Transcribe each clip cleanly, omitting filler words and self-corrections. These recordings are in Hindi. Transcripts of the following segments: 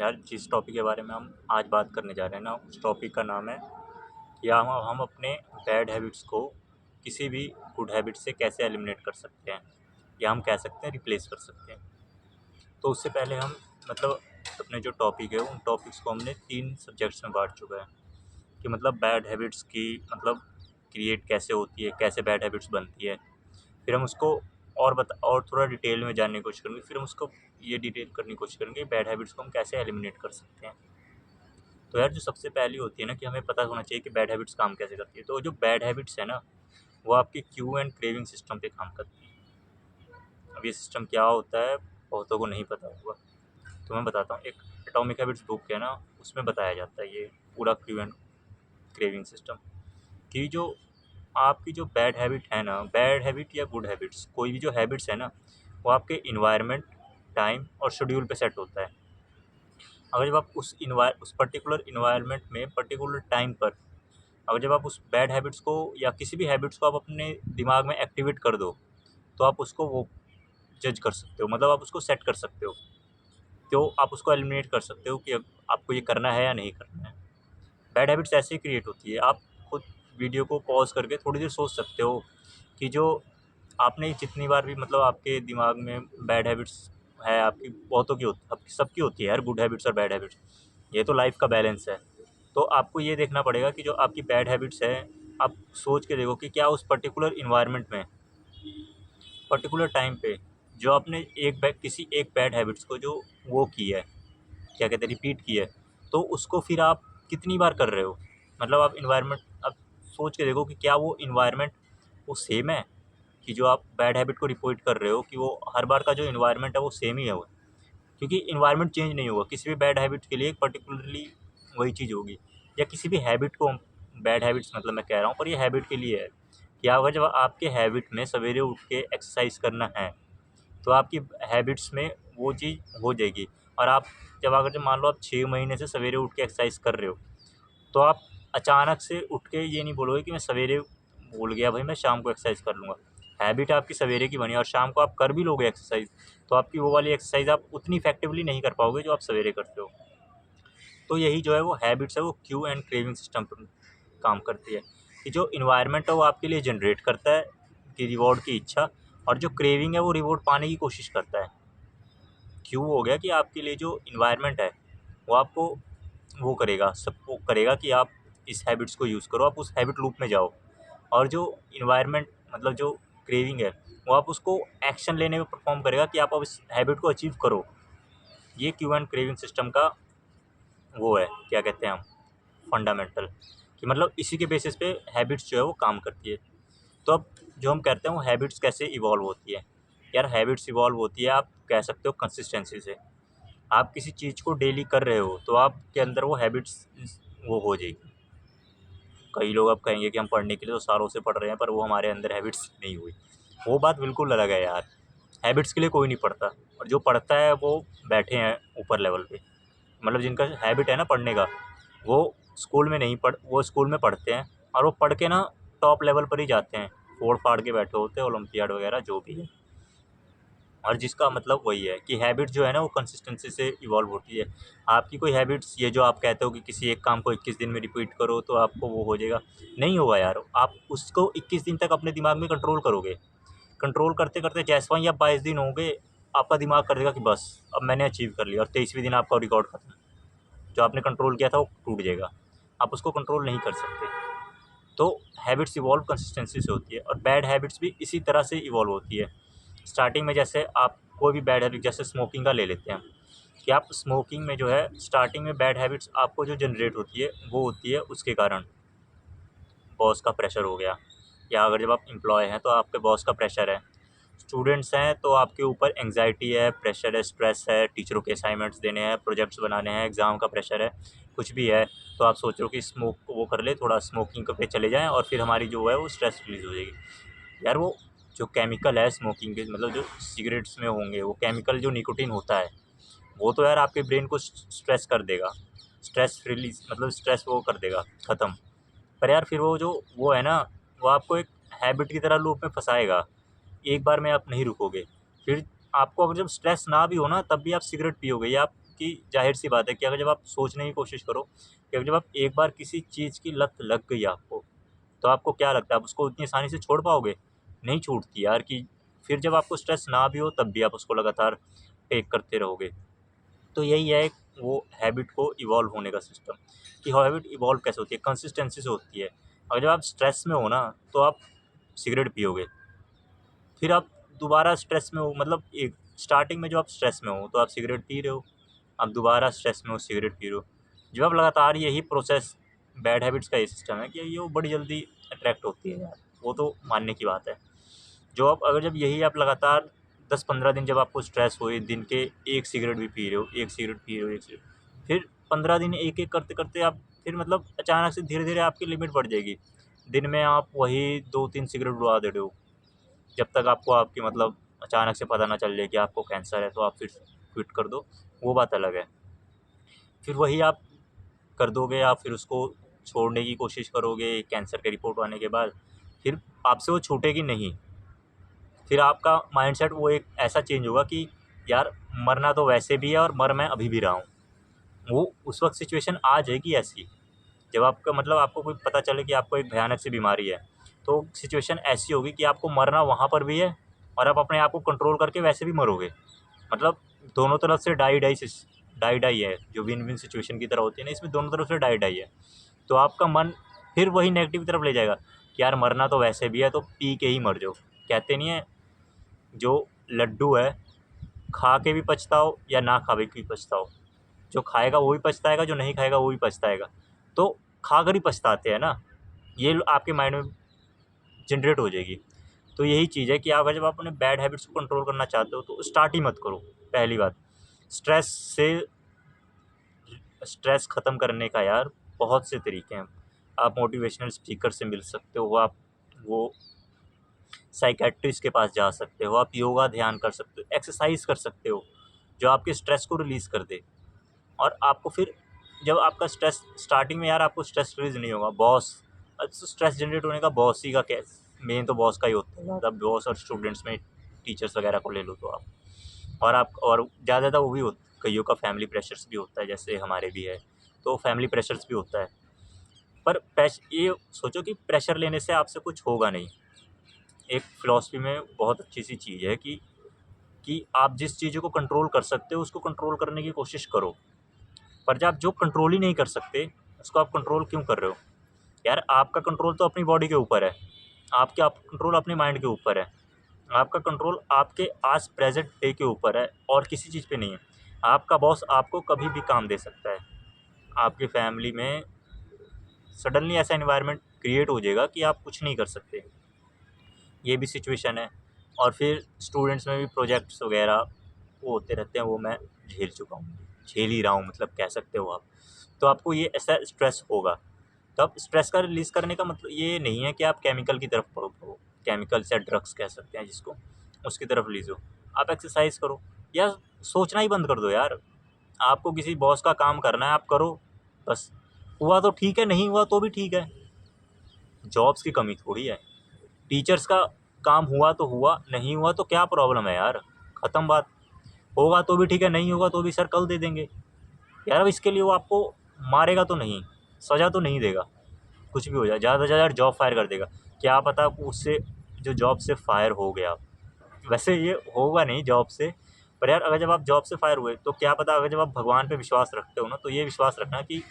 यार जिस टॉपिक के बारे में हम आज बात करने जा रहे हैं ना, उस टॉपिक का नाम है कि हम अपने बैड हैबिट्स को किसी भी गुड हैबिट से कैसे एलिमिनेट कर सकते हैं, या हम कह सकते हैं रिप्लेस कर सकते हैं। तो उससे पहले हम मतलब अपने जो टॉपिक है उन टॉपिक्स को हमने 3 सब्जेक्ट्स में बांट चुका है कि मतलब बैड हैबिट्स की मतलब क्रिएट कैसे होती है, कैसे बैड हैबिट्स बनती है। फिर हम उसको और थोड़ा डिटेल में जानने की कोशिश करेंगे। फिर हम उसको ये डिटेल करने की कोशिश करेंगे बैड हैबिट्स को हम कैसे एलिमिनेट कर सकते हैं। तो यार जो सबसे पहली होती है ना कि हमें पता होना चाहिए कि बैड हैबिट्स काम कैसे करती है। तो जो बैड हैबिट्स है ना, वो आपके क्यू एंड क्रेविंग सिस्टम पे काम करती है। अब ये सिस्टम क्या होता है बहुतों को नहीं पता होगा, तो मैं बताता हूँ। एक एटॉमिक हैबिट्स बुक है ना, उसमें बताया जाता है ये पूरा क्यू एंड क्रेविंग सिस्टम कि जो आपकी जो बैड हैबिट है ना, बैड हैबिट या गुड हैबिट्स, कोई भी जो हैबिट्स है ना, वो आपके इन्वायरमेंट, टाइम और शेड्यूल पे सेट होता है। अगर जब आप उस पर्टिकुलर इन्वायरमेंट में पर्टिकुलर टाइम पर, अगर जब आप उस बैड हैबिट्स को या किसी भी हैबिट्स को आप अपने दिमाग में एक्टिवेट कर दो, तो आप उसको वो जज कर सकते हो, मतलब आप उसको सेट कर सकते हो। तो आप उसको एलिमिनेट कर सकते हो कि अब आपको ये करना है या नहीं करना है। बैड हैबिट्स ऐसे ही क्रिएट होती है। आप खुद वीडियो को पॉज करके थोड़ी देर सोच सकते हो कि जो आपने जितनी बार भी मतलब आपके दिमाग में बैड हैबिट्स है, आपकी बहुतों की होती, आपकी सबकी होती है यार, गुड हैबिट्स और बैड हैबिट्स। ये तो लाइफ का बैलेंस है। तो आपको ये देखना पड़ेगा कि जो आपकी बैड हैबिट्स है, आप सोच के देखो कि क्या उस पर्टिकुलर इन्वायरमेंट में, पर्टिकुलर टाइम पे, जो आपने किसी एक बैड हैबिट्स को जो वो की है, क्या कहते हैं, रिपीट की है, तो उसको फिर आप कितनी बार कर रहे हो। मतलब आप इन्वायरमेंट, आप सोच के देखो कि क्या वो इन्वायरमेंट वो सेम है, कि जो आप बैड हैबिट को रिपीट कर रहे हो कि वो हर बार का जो इन्वायरमेंट है वो सेम ही है वो। क्योंकि इन्वायरमेंट चेंज नहीं होगा किसी भी बैड हैबिट के लिए, पर्टिकुलरली वही चीज़ होगी। या किसी भी हैबिट को, बैड हैबिट्स मतलब मैं कह रहा हूँ, पर ये हैबिट के लिए है कि अगर जब आपके हैबिट में सवेरे उठ के एक्सरसाइज करना है, तो आपकी हैबिट्स में वो चीज़ हो जाएगी। और आप जब मान लो आप 6 महीने से सवेरे उठ के एक्सरसाइज कर रहे हो, तो आप अचानक से उठ के ये नहीं बोलोगे कि मैं सवेरे भूल गया भाई, मैं शाम को एक्सरसाइज कर लूँगा। हैबिट आपकी सवेरे की बनी और शाम को आप कर भी लोगे एक्सरसाइज, तो आपकी वो वाली एक्सरसाइज आप उतनी इफेक्टिवली नहीं कर पाओगे जो आप सवेरे करते हो। तो यही जो है वो हैबिट्स है, वो क्यू एंड क्रेविंग सिस्टम पर काम करती है कि जो इन्वायरमेंट है वो आपके लिए जनरेट करता है कि रिवॉर्ड की इच्छा, और जो क्रेविंग है वो रिवॉर्ड पाने की कोशिश करता है। क्यों हो गया कि आपके लिए जो इन्वायरमेंट है वो आपको वो करेगा, सपोर्ट करेगा कि आप इस हैबिट्स को यूज़ करो, आप उस हैबिट लूप में जाओ। और जो इन्वायरमेंट मतलब जो क्रेविंग है, वो आप उसको एक्शन लेने में परफॉर्म करेगा कि आप अब इस हैबिट को अचीव करो। ये क्यू एंड क्रेविंग सिस्टम का वो है, क्या कहते हैं हम, फंडामेंटल, कि मतलब इसी के बेसिस पे हैबिट्स जो है वो काम करती है। तो अब जो हम कहते हैं वो हैबिट्स कैसे इवॉल्व होती है। यार हैबिट्स इवॉल्व होती है, आप कह सकते हो कंसिस्टेंसी से। आप किसी चीज़ को डेली कर रहे हो तो आपके अंदर वो हैबिट्स वो हो जाएगी। कई लोग अब कहेंगे कि हम पढ़ने के लिए तो सालों से पढ़ रहे हैं, पर वो हमारे अंदर हैबिट्स नहीं हुई। वो बात बिल्कुल अलग है यार। हैबिट्स के लिए कोई नहीं पढ़ता, और जो पढ़ता है वो बैठे हैं ऊपर लेवल पे। मतलब जिनका हैबिट है ना पढ़ने का, वो स्कूल में नहीं पढ़ वो स्कूल में पढ़ते हैं, और वो पढ़ के ना टॉप लेवल पर ही जाते हैं, फोड़ फाड़ के बैठे होते हैं, ओलंपियाड वगैरह जो भी है। और जिसका मतलब वही है कि हैबिट जो है ना वो कंसिस्टेंसी से इवॉल्व होती है। आपकी कोई हैबिट्स, ये जो आप कहते हो कि किसी एक काम को 21 दिन में रिपीट करो तो आपको वो हो जाएगा, नहीं होगा यार। आप उसको 21 दिन तक अपने दिमाग में कंट्रोल करोगे, कंट्रोल करते करते जैसवां ही आप 22 दिन होंगे, आपका दिमाग कर देगा कि बस अब मैंने अचीव कर लिया, और 23वें दिन आपका रिकॉर्ड खत्म। जो आपने कंट्रोल किया था वो टूट जाएगा, आप उसको कंट्रोल नहीं कर सकते। तो हैबिट्स इवॉल्व कंसिस्टेंसी से होती है, और बैड हैबिट्स भी इसी तरह से इवॉल्व होती है। स्टार्टिंग में जैसे आप कोई भी बैड हैबिट, जैसे स्मोकिंग का ले लेते हैं कि आप स्मोकिंग में जो है स्टार्टिंग में बैड हैबिट्स आपको जो जनरेट होती है वो होती है उसके कारण बॉस का प्रेशर हो गया, या अगर जब आप एम्प्लॉय हैं तो आपके बॉस का प्रेशर है। स्टूडेंट्स हैं तो आपके ऊपर एंग्जाइटी है, प्रेशर है, स्ट्रेस है, टीचरों के असाइनमेंट्स देने हैं, प्रोजेक्ट्स बनाने हैं, एग्ज़ाम का प्रेशर है, कुछ भी है। तो आप सोच रहे हो कि स्मोक वो कर ले, थोड़ा स्मोकिंग पे चले जाएँ और फिर हमारी जो है वो स्ट्रेस रिलीज़ हो जाएगी। यार वो जो केमिकल है स्मोकिंग के, मतलब जो सिगरेट्स में होंगे वो केमिकल, जो निकोटीन होता है, वो तो यार आपके ब्रेन को स्ट्रेस कर देगा, स्ट्रेस रिलीज़ मतलब स्ट्रेस वो कर देगा ख़त्म। पर यार फिर वो जो वो है ना, वो आपको एक हैबिट की तरह लूप में फँसाएगा। एक बार में आप नहीं रुकोगे। फिर आपको अगर जब स्ट्रेस ना भी हो ना, तब भी आप सिगरेट पियोगे, या आप कि जाहिर सी बात है कि अगर जब आप सोचने की कोशिश करो कि अगर जब आप एक बार किसी चीज़ की लत लग गई आपको, तो आपको क्या लगता है आप उसको उतनी आसानी से छोड़ पाओगे? नहीं छूटती यार। कि फिर जब आपको स्ट्रेस ना भी हो तब भी आप उसको लगातार टेक करते रहोगे। तो यही है वो हैबिट को इवॉल्व होने का सिस्टम, कि हैबिट इवॉल्व कैसे होती है, कंसिस्टेंसी से होती है। अगर जब आप स्ट्रेस में हो ना तो आप सिगरेट पियोगे, फिर आप दोबारा स्ट्रेस में हो, मतलब एक स्टार्टिंग में जो आप स्ट्रेस में हो तो आप सिगरेट पी रहे हो, आप दोबारा स्ट्रेस में हो सिगरेट पी रहे हो। जब आप लगातार यही प्रोसेस, बैड हैबिट्स का ये सिस्टम है कि ये वो बड़ी जल्दी अट्रैक्ट होती है यार, वो तो मानने की बात है। जो आप अगर जब यही आप लगातार 10-15 दिन जब आपको स्ट्रेस हो, दिन के 1 सिगरेट भी पी रहे हो, 1 सिगरेट पी रहे हो, 1 सिगरेट, फिर 15 दिन एक-एक करते-करते आप फिर मतलब अचानक से धीरे-धीरे आपकी लिमिट बढ़ जाएगी। दिन में आप वही 2-3 सिगरेट उड़ा दे रहे हो, जब तक आपको आपकी मतलब अचानक से पता ना चल जाए कि आपको कैंसर है, तो आप फिर क्विट कर दो, वो बात अलग है। फिर वही आप कर दोगे, आप फिर उसको छोड़ने की कोशिश करोगे कैंसर की रिपोर्ट आने के बाद, फिर आपसे वो छूटेगी नहीं। फिर आपका माइंडसेट वो एक ऐसा चेंज होगा कि यार मरना तो वैसे भी है और मर मैं अभी भी रहा हूँ। वो उस वक़्त सिचुएशन आ जाएगी ऐसी, जब आपका मतलब आपको कोई पता चले कि आपको एक भयानक सी बीमारी है, तो सिचुएशन ऐसी होगी कि आपको मरना वहाँ पर भी है और आप अपने आप को कंट्रोल करके वैसे भी मरोगे। मतलब दोनों तरफ से डाई-डाई है, जो विन-विन सिचुएशन की तरह होती है ना, इसमें दोनों तरफ से डाई-डाई है। तो आपका मन फिर वही नेगेटिव की तरफ ले जाएगा कि यार मरना तो वैसे भी है, तो पी के ही मर जाओ। कहते नहीं है, जो लड्डू है, खा के भी पछताओ या ना खा के भी पछताओ। जो खाएगा वो भी पछताएगा, जो नहीं खाएगा वो भी पछताएगा। तो खाकर ही पछताते हैं ना, ये आपके माइंड में जनरेट हो जाएगी। तो यही चीज़ है कि आप जब आप अपने बैड हैबिट्स को कंट्रोल करना चाहते हो तो स्टार्ट ही मत करो। पहली बात, स्ट्रेस से स्ट्रेस ख़त्म करने का यार बहुत से तरीके हैं। आप मोटिवेशनल स्पीकर से मिल सकते हो, आप वो साइकियाट्रिस्ट के पास जा सकते हो, आप योगा ध्यान कर सकते हो, एक्सरसाइज कर सकते हो, जो आपके स्ट्रेस को रिलीज़ कर दे। और आपको फिर जब आपका स्ट्रेस स्टार्टिंग में यार आपको स्ट्रेस रिलीज़ नहीं होगा, स्ट्रेस जनरेट होने का बॉस ही का क्या, मेन तो बॉस का ही होता है ज़्यादा। बॉस और स्टूडेंट्स में टीचर्स वगैरह को ले लो तो आप, और ज़्यादा वो भी कईयों का फैमिली प्रेशर्स भी होता है, जैसे हमारे भी है, तो फैमिली प्रेशर्स भी होता है। पर ये सोचो कि प्रेशर लेने से आपसे कुछ होगा नहीं। एक फ़िलॉसफ़ी में बहुत अच्छी सी चीज़ है कि आप जिस चीज़ों को कंट्रोल कर सकते हो उसको कंट्रोल करने की कोशिश करो। पर जब आप जो कंट्रोल ही नहीं कर सकते, उसको आप कंट्रोल क्यों कर रहे हो? यार आपका कंट्रोल तो अपनी बॉडी के ऊपर है, आप कंट्रोल अपने माइंड के ऊपर है, आपका कंट्रोल आपके आज प्रेज़ेंट डे के ऊपर है और किसी चीज़ पे नहीं है। आपका बॉस आपको कभी भी काम दे सकता है। आपकी फैमिली में सडनली ऐसा एनवायरनमेंट क्रिएट हो जाएगा कि आप कुछ नहीं कर सकते। ये भी सिचुएशन है। और फिर स्टूडेंट्स में भी प्रोजेक्ट्स वगैरह वो होते रहते हैं, वो मैं झेल चुका हूँ, झेल ही रहा हूँ, मतलब कह सकते हो आप। तो आपको ये ऐसा स्ट्रेस होगा, तो आप स्ट्रेस का रिलीज़ करने का मतलब ये नहीं है कि आप केमिकल की तरफ भागो, केमिकल्स या ड्रग्स कह सकते हैं जिसको, उसकी तरफ रिलीज़ हो। आप एक्सरसाइज करो या सोचना ही बंद कर दो यार। आपको किसी बॉस का काम करना है, आप करो बस। हुआ तो ठीक है, नहीं हुआ तो भी ठीक है, जॉब्स की कमी थोड़ी है। टीचर्स का काम हुआ तो हुआ, नहीं हुआ तो क्या प्रॉब्लम है यार, ख़त्म बात। होगा तो भी ठीक है, नहीं होगा तो भी सर कल दे देंगे। यार अब इसके लिए वो आपको मारेगा तो नहीं, सज़ा तो नहीं देगा, कुछ भी हो जाए, ज़्यादा से ज़्यादा जॉब फायर कर देगा। क्या पता उससे जो जॉब से फायर हो गया, वैसे ये होगा नहीं जॉब से, पर यार अगर जब आप जॉब से फायर हुए तो क्या पता, अगर जब आप भगवान पे विश्वास रखते हो ना, तो ये विश्वास रखना कि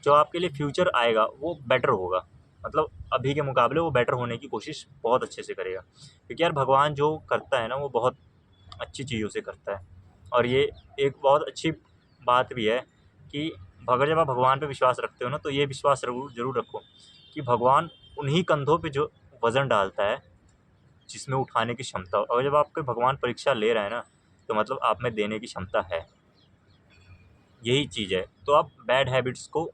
जो आपके लिए फ्यूचर आएगा वो बेटर होगा। मतलब अभी के मुकाबले वो बेटर होने की कोशिश बहुत अच्छे से करेगा, क्योंकि यार भगवान जो करता है ना वो बहुत अच्छी चीज़ों से करता है। और ये एक बहुत अच्छी बात भी है कि अगर जब आप भगवान पे विश्वास रखते हो ना, तो ये विश्वास ज़रूर रखो कि भगवान उन्हीं कंधों पे जो वज़न डालता है जिसमें उठाने की क्षमता हो। और जब आपके भगवान परीक्षा ले रहा है ना, तो मतलब आप में देने की क्षमता है। यही चीज़ है। तो आप बैड हैबिट्स को,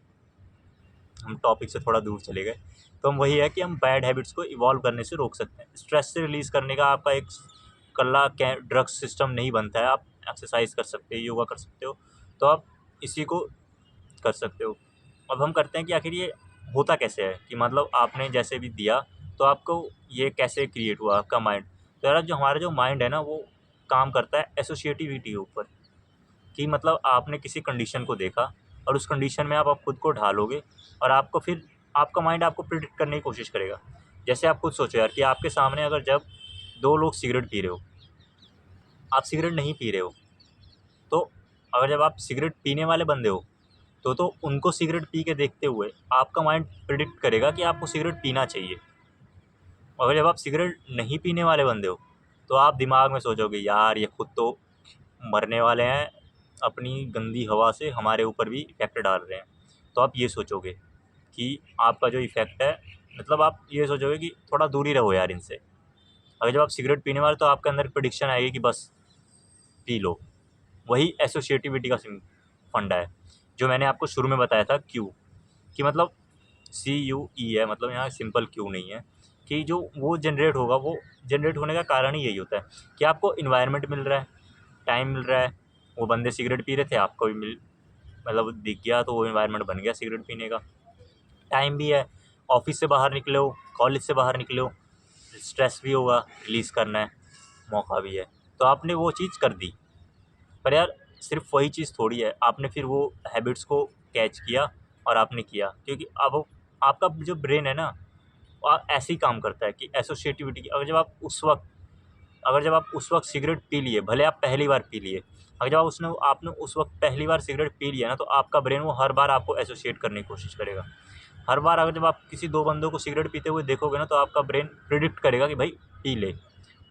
हम टॉपिक से थोड़ा दूर चले गए, तो हम वही है कि हम बैड हैबिट्स को इवॉल्व करने से रोक सकते हैं। स्ट्रेस से रिलीज़ करने का आपका एक कल्ला कै ड्रग्स सिस्टम नहीं बनता है। आप एक्सरसाइज कर सकते हो, योगा कर सकते हो, तो आप इसी को कर सकते हो। अब हम करते हैं कि आखिर ये होता कैसे है, कि मतलब आपने जैसे भी दिया, तो आपको ये कैसे क्रिएट हुआ आपका माइंड। तो यार जो हमारा जो माइंड है ना, वो काम करता है एसोसिएटिविटी के ऊपर। कि मतलब आपने किसी कंडीशन को देखा और उस कंडीशन में आप खुद को ढालोगे और आपको फिर आपका माइंड आपको प्रिडिक्ट करने की कोशिश करेगा। जैसे आप खुद सोचो यार कि आपके सामने अगर जब 2 लोग सिगरेट पी रहे हो, आप सिगरेट नहीं पी रहे हो, तो अगर जब आप सिगरेट पीने वाले बंदे हो तो उनको सिगरेट पी के देखते हुए आपका माइंड प्रिडिक्ट करेगा कि आपको सिगरेट पीना चाहिए। और जब आप सिगरेट नहीं पीने वाले बंदे हो तो आप दिमाग में सोचोगे यार ये खुद तो मरने वाले हैं, अपनी गंदी हवा से हमारे ऊपर भी इफ़ेक्ट डाल रहे हैं। तो आप ये सोचोगे कि आपका जो इफ़ेक्ट है, मतलब आप ये सोचोगे कि थोड़ा दूर ही रहो यार इनसे। अगर जब आप सिगरेट पीने वाले तो आपके अंदर प्रेडिक्शन आएगी कि बस पी लो। वही एसोसिएटिविटी का फंडा है जो मैंने आपको शुरू में बताया था, क्यू कि मतलब CUE है, मतलब यहाँ सिंपल क्यू नहीं है कि जो वो जनरेट होगा, वो जनरेट होने का कारण ही यही होता है कि आपको इन्वायरमेंट मिल रहा है, टाइम मिल रहा है। वो बंदे सिगरेट पी रहे थे, आपको भी मतलब दिख गया तो वो इन्वायरमेंट बन गया सिगरेट पीने का। टाइम भी है, ऑफिस से बाहर निकले हो, कॉलेज से बाहर निकले हो, स्ट्रेस भी होगा, रिलीज़ करना है, मौका भी है, तो आपने वो चीज़ कर दी। पर यार सिर्फ वही चीज़ थोड़ी है, आपने फिर वो हैबिट्स को कैच किया और आपने किया, क्योंकि अब आपका जो ब्रेन है ना, वो ऐसे ही काम करता है कि एसोसिएटिविटी की अगर जब आप उस वक्त सिगरेट पी लिए, भले आप पहली बार पी लिए, अगर जब आपने उस वक्त पहली बार सिगरेट पी लिया ना, तो आपका ब्रेन वो हर बार आपको एसोसिएट करने की कोशिश करेगा। हर बार अगर जब आप किसी 2 बंदों को सिगरेट पीते हुए देखोगे ना, तो आपका ब्रेन प्रिडिक्ट करेगा कि भाई पी ले,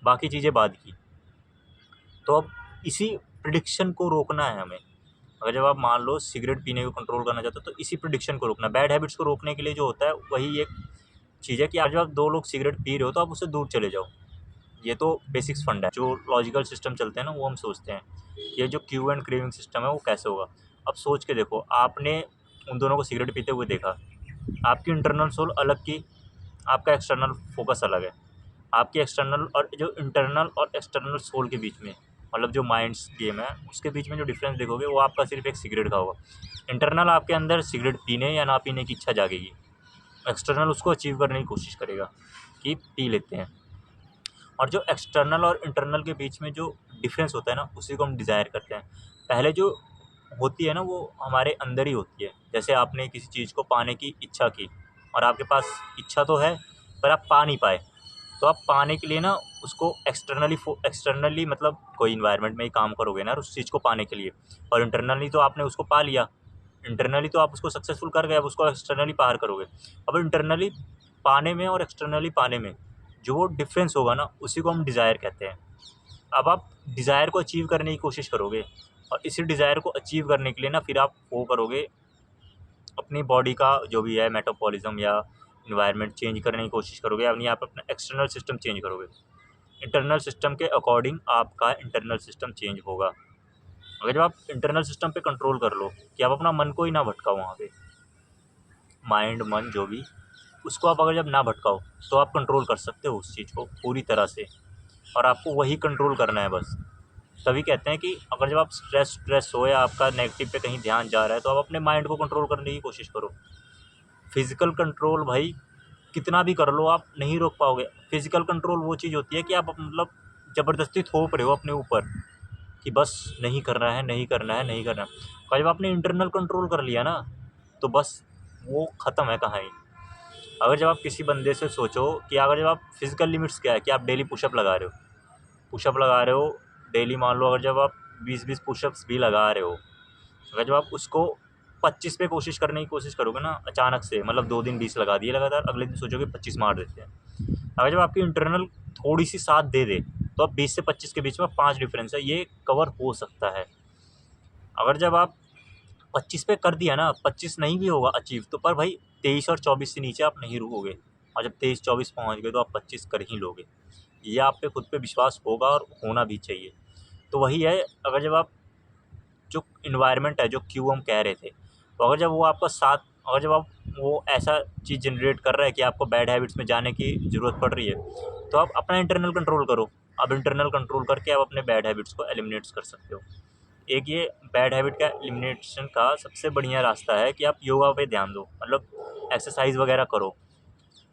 बाकी चीज़ें बाद की। तो अब इसी प्रिडिक्शन को रोकना है हमें। अगर जब आप मान लो सिगरेट पीने को कंट्रोल करना चाहते हो, तो इसी प्रिडिक्शन को रोकना। बैड हैबिट्स को रोकने के लिए जो होता है वही एक चीज़ है कि आज जब आप 2 लोग सिगरेट पी रहे हो तो आप उससे दूर चले जाओ। ये तो बेसिक्स फंडा है। जो लॉजिकल सिस्टम चलते हैं ना, वो हम सोचते हैं। ये जो क्यू एंड क्रेविंग सिस्टम है वो कैसे होगा। अब सोच के देखो, आपने उन दोनों को सिगरेट पीते हुए देखा, आपकी इंटरनल सोल अलग की, आपका एक्सटर्नल फोकस अलग है। आपकी एक्सटर्नल और जो इंटरनल और एक्सटर्नल सोल के बीच में, मतलब जो माइंड्स गेम है उसके बीच में जो डिफरेंस देखोगे वो आपका सिर्फ एक सिगरेट का होगा। इंटरनल आपके अंदर सिगरेट पीने या ना पीने की इच्छा जागेगी, एक्सटर्नल उसको अचीव करने की कोशिश करेगा कि पी लेते हैं। और जो एक्सटर्नल और इंटरनल के बीच में जो डिफरेंस होता है ना, उसी को हम डिज़ायर करते हैं। पहले जो होती है ना, वो हमारे अंदर ही होती है। जैसे आपने किसी चीज़ को पाने की इच्छा की और आपके पास इच्छा तो है पर आप पा नहीं पाए, तो आप पाने के लिए ना उसको एक्सटर्नली मतलब कोई इन्वायरमेंट में ही काम करोगे ना उस चीज़ को पाने के लिए। और इंटरनली तो आपने उसको पा लिया, इंटरनली तो आप उसको सक्सेसफुल कर गए, अब उसको एक्सटर्नली पार करोगे। अब इंटरनली पाने में और एक्सटर्नली पाने में जो वो डिफरेंस होगा ना, उसी को हम डिज़ायर कहते हैं। अब आप डिज़ायर को अचीव करने की कोशिश करोगे और इसी डिज़ायर को अचीव करने के लिए ना फिर आप वो करोगे, अपनी बॉडी का जो भी है मेटाबॉलिज्म या इन्वायरमेंट चेंज करने की कोशिश करोगे, यानी आप अपना एक्सटर्नल सिस्टम चेंज करोगे। इंटरनल सिस्टम के अकॉर्डिंग आपका इंटरनल सिस्टम चेंज होगा। अगर जब आप इंटरनल सिस्टम पे कंट्रोल कर लो कि आप अपना मन को ही ना भटकाओ, वहाँ पे माइंड मन जो भी, उसको आप अगर जब ना भटकाओ तो आप कंट्रोल कर सकते हो उस चीज़ को पूरी तरह से। और आपको वही कंट्रोल करना है बस। तभी कहते हैं कि अगर जब आप स्ट्रेस हो या आपका नेगेटिव पे कहीं ध्यान जा रहा है, तो आप अपने माइंड को कंट्रोल करने की कोशिश करो। फिज़िकल कंट्रोल भाई कितना भी कर लो आप नहीं रोक पाओगे। फिज़िकल कंट्रोल वो चीज़ होती है कि आप मतलब ज़बरदस्ती थोप रहे हो अपने ऊपर कि बस नहीं करना है, नहीं करना है, नहीं करना है। और जब आपने इंटरनल कंट्रोल कर लिया ना, तो बस वो ख़त्म है कहानी। अगर जब आप किसी बंदे से सोचो कि अगर जब आप फिज़िकल लिमिट्स क्या है कि आप डेली पुशअप लगा रहे हो, डेली, मान लो अगर जब आप 20-20 पुशअप्स भी लगा रहे हो, अगर जब आप उसको 25 पे कोशिश करने की कोशिश करोगे ना अचानक से, मतलब 2 दिन 20 लगा दिए लगातार, अगले दिन सोचोगे 25 मार देते हैं। अगर जब आपकी इंटरनल थोड़ी सी साथ दे दे, तो अब 20 से 25 के बीच में 5 डिफरेंस है, ये कवर हो सकता है। अगर जब आप 25 पे कर दिया ना, 25 नहीं भी होगा अचीव तो, पर भाई 23 और 24 से नीचे आप नहीं रुकोगे। और जब 23-24 पहुँच गए तो आप 25 कर ही लोगे। ये आप पे खुद पे विश्वास होगा और होना भी चाहिए। तो वही है, अगर जब आप जो इन्वायरमेंट है, जो क्यू हम कह रहे थे, तो अगर जब वो आपका साथ, अगर जब आप वो ऐसा चीज़ जनरेट कर रहा है कि आपको बैड हैबिट्स में जाने की ज़रूरत पड़ रही है, तो आप अपना इंटरनल कंट्रोल करो। अब इंटरनल कंट्रोल करके आप अपने बैड हैबिट्स को एलिमिनेट कर सकते हो। एक ये बैड हैबिट का एलिमिनेशन का सबसे बढ़िया रास्ता है कि आप योगा पे ध्यान दो, मतलब एक्सरसाइज वगैरह करो।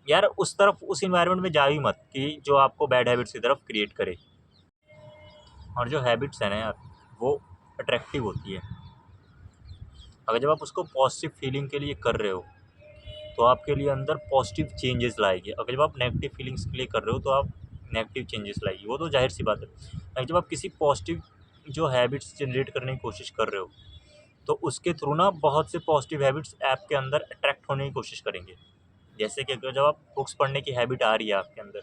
यार उस तरफ, उस इन्वायरमेंट में जा ही मत कि जो आपको बैड हैबिट्स की तरफ क्रिएट करे। और जो हैबिट्स है ना यार, वो अट्रैक्टिव होती है। अगर जब आप उसको पॉजिटिव फीलिंग के लिए कर रहे हो तो आपके लिए अंदर पॉजिटिव चेंजेस लाएगी। अगर जब आप नेगेटिव फीलिंग्स के लिए कर रहे हो तो आप नेगेटिव चेंजेस लाएगी, वो तो जाहिर सी बात है। अगर जब आप किसी पॉजिटिव जो हैबिट्स जनरेट करने की कोशिश कर रहे हो तो उसके थ्रू ना बहुत से पॉजिटिव हैबिट्स आपके अंदर अट्रैक्ट होने की कोशिश करेंगे। जैसे कि अगर जब आप बुक्स पढ़ने की हैबिट आ रही है आपके अंदर,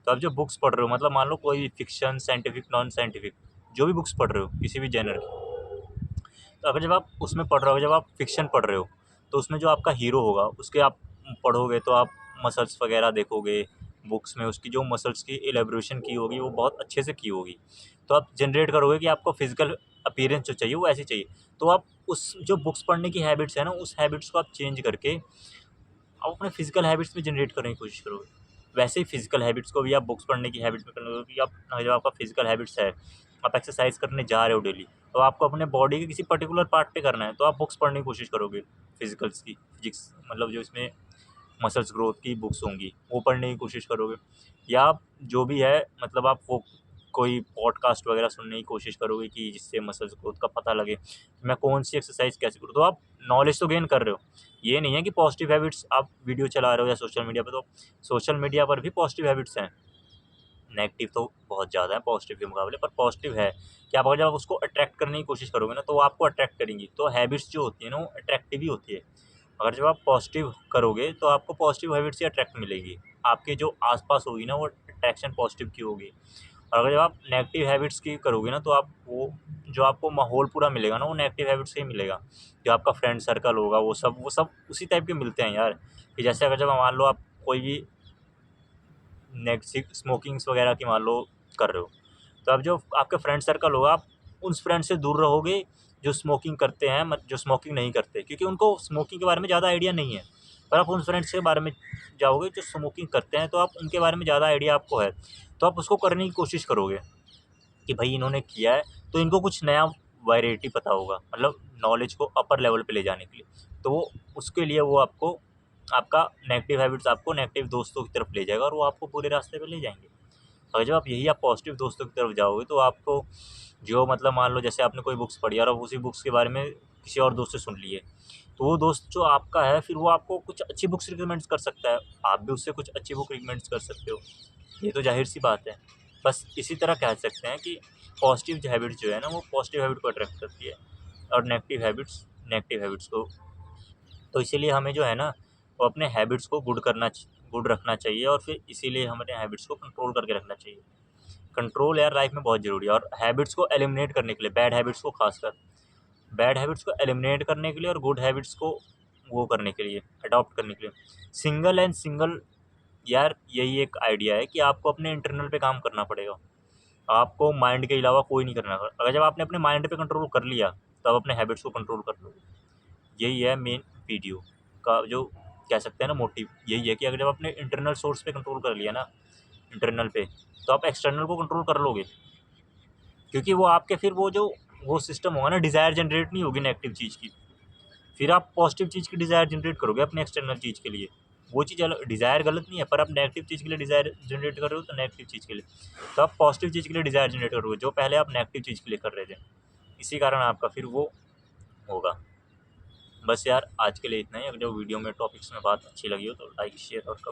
तो आप जो बुक्स पढ़ रहे हो, मतलब मान लो कोई भी फिक्शन, साइंटिफिक, नॉन साइंटिफिक, जो भी बुक्स पढ़ रहे हो किसी भी जेनर की, तो अगर जब आप उसमें पढ़ रहे हो, जब आप फिक्शन पढ़ रहे हो तो उसमें जो आपका हीरो होगा उसके आप पढ़ोगे तो आप मसल्स वगैरह देखोगे, बुक्स में उसकी जो मसल्स की एलेब्रेशन की होगी वो बहुत अच्छे से की होगी। तो आप जनरेट करोगे कि आपको फिजिकल अपीयरेंस जो चाहिए वो ऐसी चाहिए। तो आप उस जो बुक्स पढ़ने की हैबिट्स है ना, उस हैबिट्स को आप चेंज करके आप अपने फिजिकल हैबिट्स में जनरेट करने की कोशिश करोगे। वैसे ही फिजिकल हैबिट्स को भी आप बुक्स पढ़ने की हैबिट में करोगे कि आप जो आपका फिजिकल हैबिट्स है, आप एक्सरसाइज करने जा रहे हो डेली, तो आपको अपने बॉडी के किसी पर्टिकुलर पार्ट पे करना है तो आप बुक्स पढ़ने की कोशिश करोगे। फिजिकल्स की, फिजिक्स मतलब जो इसमें मसल्स ग्रोथ की बुक्स होंगी वो पढ़ने की कोशिश करोगे। या आप जो भी है मतलब आप वो कोई पॉडकास्ट वगैरह सुनने की कोशिश करोगे कि जिससे मसल्स ग्रोथ का पता लगे कि मैं कौन सी एक्सरसाइज कैसे करूँ। तो आप नॉलेज तो गेन कर रहे हो। ये नहीं है कि पॉजिटिव हैबिट्स आप वीडियो चला रहे हो या सोशल मीडिया पर, तो सोशल मीडिया पर भी पॉजिटिव हैबिट्स हैं। नेगेटिव तो बहुत ज़्यादा है पॉजिटिव के मुकाबले, पर पॉजिटिव है कि आप अगर जब उसको अट्रैक्ट करने की कोशिश करोगे ना तो वो आपको अट्रैक्ट करेंगी। तो हैबिट्स जो होती है ना वो अट्रैक्टिव ही होती है। अगर जब आप पॉजिटिव करोगे तो आपको पॉजिटिव हैबिट से अट्रैक्ट मिलेगी। आपके जो आसपास होगी ना वो अट्रैक्शन पॉजिटिव की होगी। और अगर जब आप नेगेटिव हैबिट्स की करोगे ना तो आप वो जो आपको माहौल पूरा मिलेगा ना वो नेगेटिव हैबिट्स से ही मिलेगा। जो आपका फ्रेंड सर्कल होगा वो सब उसी टाइप के मिलते हैं यार। कि जैसे अगर जब मान लो आप कोई भी नेगेटिव स्मोकिंग्स वगैरह की मान लो कर रहे हो, तो अब जो आपका फ्रेंड सर्कल होगा आप उन फ्रेंड से दूर रहोगे जो स्मोकिंग करते हैं, जो स्मोकिंग नहीं करते, क्योंकि उनको स्मोकिंग के बारे में ज़्यादा आइडिया नहीं है। पर आप उन फ्रेंड्स के बारे में जाओगे जो स्मोकिंग करते हैं, तो आप उनके बारे में ज़्यादा आइडिया आपको है, तो आप उसको करने की कोशिश करोगे कि भाई इन्होंने किया है तो इनको कुछ नया वैरायटी पता होगा, मतलब नॉलेज को अपर लेवल पे ले जाने के लिए। तो वो उसके लिए वो आपको आपका नेगेटिव हैबिट्स आपको नेगेटिव दोस्तों की तरफ ले जाएगा और वो आपको पूरे रास्ते पे ले जाएंगे। अगर जब आप यही आप पॉजिटिव दोस्तों की तरफ जाओगे तो आपको जो मतलब मान लो जैसे आपने कोई बुक्स पढ़ी और अब उसी बुक्स के बारे में किसी और दोस्त से सुन लिए, तो वो दोस्त जो आपका है फिर वो आपको कुछ अच्छी बुक्स रिकमेंड कर सकता है, आप भी उससे कुछ अच्छी बुक रिकमेंड कर सकते हो। ये तो जाहिर सी बात है। बस इसी तरह कह सकते हैं कि पॉजिटिव जो हैबिट्स जो है ना वो पॉजिटिव हैबिट को अट्रैक्ट करती है और नेगेटिव हैबिट्स को। तो इसीलिए हमें जो है ना वो अपने हैबिट्स को गुड रखना चाहिए और फिर इसीलिए हमें हैबिट्स को कंट्रोल करके रखना चाहिए। कंट्रोल यार लाइफ में बहुत ज़रूरी है। और हैबिट्स को एलिमिनेट करने के लिए, बैड हैबिट्स को खासकर बैड हैबिट्स को एलिमिनेट करने के लिए और गुड हैबिट्स को वो करने के लिए, अडॉप्ट करने के लिए, सिंगल यार यही एक आइडिया है कि आपको अपने इंटरनल पे काम करना पड़ेगा। आपको माइंड के अलावा कोई नहीं करना। अगर जब आपने अपने माइंड पे कंट्रोल कर लिया तब अपने हैबिट्स को कंट्रोल कर लो। यही है मेन वीडियो का जो कह सकते हैं ना मोटिव, यही है कि अगर जब आपने इंटरनल सोर्स पे कंट्रोल कर लिया ना, इंटरनल पे, तो आप एक्सटर्नल को कंट्रोल कर लोगे। क्योंकि वो आपके फिर वो सिस्टम होगा ना, डिज़ायर जनरेट नहीं होगी नेगेटिव चीज़ की। फिर आप पॉजिटिव चीज़ की डिज़ायर जनरेट करोगे अपने एक्सटर्नल चीज़ के लिए। वो चीज़ डिज़ायर गलत नहीं है, पर आप नेगेटिव चीज़ के लिए डिज़ायर जनरेट कर रहे हो तो नेगेटिव चीज़ के लिए, तो आप पॉजिटिव चीज़ के लिए डिज़ायर जनरेट करोगे जो पहले आप नेगेटिव चीज़ के लिए कर रहे थे। इसी कारण आपका फिर वो होगा। बस यार आज के लिए इतना ही। अगर जो वीडियो में टॉपिक्स में बात अच्छी लगी हो तो लाइक शेयर और कमेंट